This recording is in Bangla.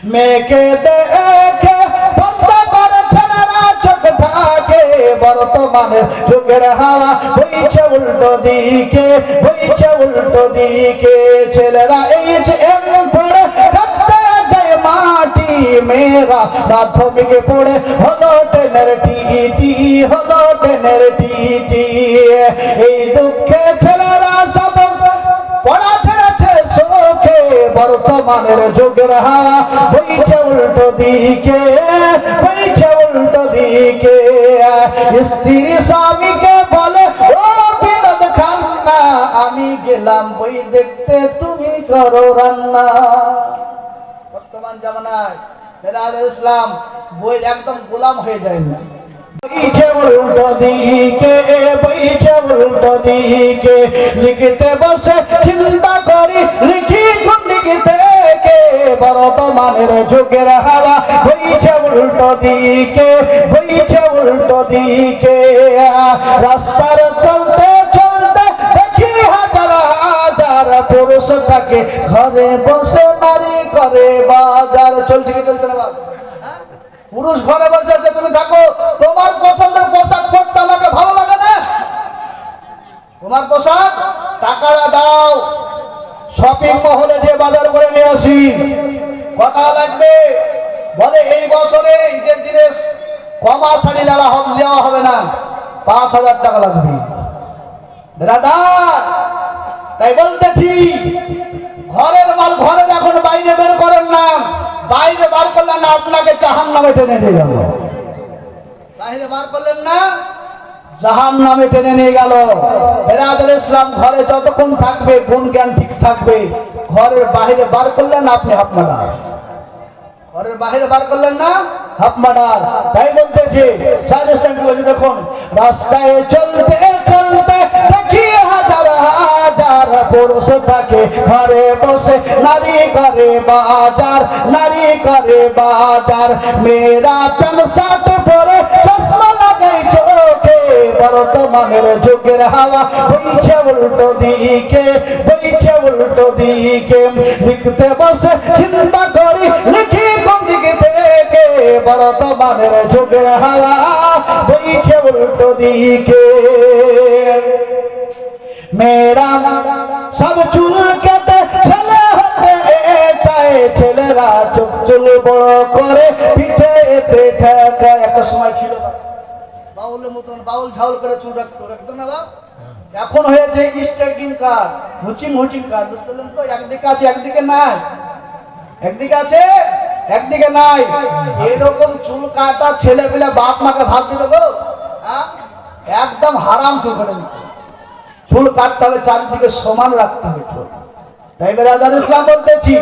মেয়েকে দেখে পর্দা করে ছেলেরা চোখ ঢাকে। বর্তমানের যুগের হাওয়া বইছে উল্টো দিকে, বইছে উল্টো দিকে। ছেলেরা এইচএম পড়ে কাটতে যায় মাটি, মেয়েরা প্রাথমিকে পড়ে হলো টেনের টিটি, হলো টেনের টিটি। এই দুঃখে ছেলেরা সব পড়া ছেড়েছে শোকে। বর্তমানের যুগের হাওয়া বইছে উল্টো দিকে, বইছে উল্টো দিকে। স্ত্রী স্বামীকে বলে ও বিনোদ খান্না, আমি গেলাম বই দেখতে তুমি করো রান্না। বর্তমান জামানায় ফেরাদুল ইসলাম বই একদম গোলাম হয়ে যায় না। বইছে উল্টো দিকে, বইছে উল্টো দিকে। লিখতে বসে চিন্তা করি লিখি কোন দিকে থেকে। বর্তমানের যুগের হাওয়া বইছে উল্টো দিকে, বইছে উল্টো দিকে। রাস্তার চলতে চলতে দেখি হাজার হাজার পুরুষ থাকে ঘরে বসে নারী করে বাজার। চলছে কি চলছে না বাবা? পুরুষ ঘরে বসে আছে, তুমি থাকো, তোমার পছন্দের পোশাক পরতে আমাকে ভালো লাগে না। তোমার পোশাক টাকাটা দাও, শপিং মহলে যে বাজার করে নিয়ে আসি। কটা লাগবে? বলে এই বছরে ঈদের দিনে কমা শাড়ি নেওয়া হবে না, 5,000 টাকা লাগবে। দাদা তাই বলতেছি, ঘরের মাল ঘরে এখন বাইরে বের করেন না। বাইরে বার করলেন না, আপনাকে জাহান্নামে টেনে নিয়ে গেল। বাইরে বার করলেন না, জাহান্নামে টেনে নিয়ে গেল। ফেরাদুল ইসলাম ঘরে যতক্ষণ থাকবে গুণ জ্ঞান ঠিক থাকবে। ঘরের বাইরে বার করলেন না, আপনি হাফমাডার। ঘরের বাইরে বার করলেন না, হাফমাডার। তাই বলতেছে সাজেশনটি বলছে, দেখুন রাস্তায় চলতে চলতে দেখি হাজার হাজার পুরুষ থাকে ঘরে বসে নারী করে বাজার, নারী করে বাজার। মেয়েরা প্যান্ট শার্ট পরে চশমা লাগাই চোখে। বর্তমানের যুগের হাওয়া বইছে উল্টো দিকে, বইছে উল্টো দিকে। লিখতে বসে চিন্তা করি লিখি কোন দিকে থেকে। বর্তমানের যুগের হাওয়া বইছে উল্টো দিকে। মেয়েরা সব চুল কেটে ছেলে হতে চায়, ছেলেরা চোখ চুল বড় করে পিঠে এতে ঠেকা। একটা সময় ছিল বাউলের মতন বাউল ঝাউল করে চুল রাখতো, রাখতো না বাপ? এখন হয়েছে স্ট্রেটিং কাট, হুচিং হুচিং কাট। বুঝতে পারলেন তো? একদিকে আছে একদিকে নাই, একদিকে আছে একদিকে নাই। এরকম চুল কাটা ছেলে পেলে বাপ মাকে ভাব দিবে গো? একদম হারাম চুল করে নিতে। চুল কাটতে হবে চারিদিকে সমান রাখতে হবে। তাই ফেরাদুল ইসলাম বলতেছি